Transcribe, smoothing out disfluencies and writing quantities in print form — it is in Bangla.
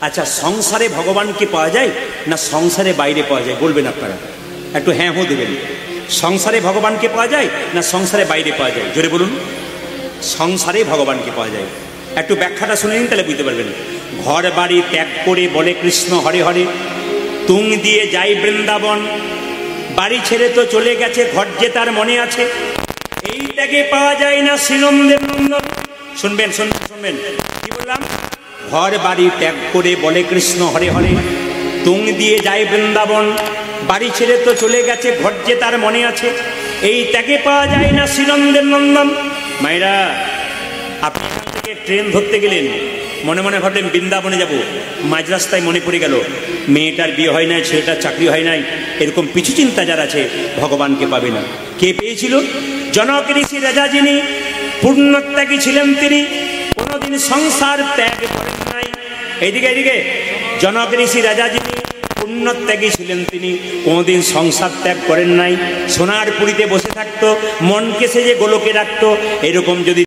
আচ্ছা, সংসারে ভগবানকে পাওয়া যায় না সংসারে বাইরে পাওয়া যায়? বলবেন আপনারা, একটু হ্যাঁ হো দেবেন। সংসারে ভগবানকে পাওয়া যায় না সংসারে বাইরে পাওয়া যায়? জোরে বলুন। সংসারে ভগবানকে পাওয়া যায়। একটু ব্যাখ্যাটা শুনে নিন, তাহলে বুঝতে পারবেন। ঘর বাড়ি ত্যাগ করে বলে কৃষ্ণ হরে হরে, তুং দিয়ে যাই বৃন্দাবন, বাড়ি ছেড়ে তো চলে গেছে, ঘর যে তার মনে আছে, এই ত্যাগে পাওয়া যায় না শ্রীনন্দের নন্দন। শুনবেন শুনবেন শুনবেন, কি বললাম? ঘর বাড়ি ত্যাগ করে বলে কৃষ্ণ হরে হরে, তুং দিয়ে যায় বৃন্দাবন, বাড়ি ছেড়ে তো চলে গেছে, ঘর যে তার মনে আছে, এই ত্যাগে পাওয়া যায় না শ্রীনন্দের নন্দন। মায়েরা, আপনি এখান থেকে ট্রেন ধরতে গেলেন, মনে মনে ভাবলেন বৃন্দাবনে যাব, মাঝ রাস্তায় মনে পড়ে গেল মেয়েটার বিয়ে হয় নাই, ছেলেটার চাকরি হয় নাই, এরকম পিছু চিন্তা যারা আছে ভগবানকে পাবে না। কে পেয়েছিল? জনক ঋষি রাজা, যিনি পূর্ণত্যাগী ছিলেন, তিনি কোনোদিন সংসার ত্যাগ করেন নাই। এইদিকে এইদিকে, জনক ঋষি রাজা যিনি পুণ্যত্যাগী ছিলেন, তিনি কোনোদিন সংসার ত্যাগ করেন নাই। সোনার পুরীতে বসে থাকতো, মনকে সে যে গোলকে রাখতো। এরকম যদি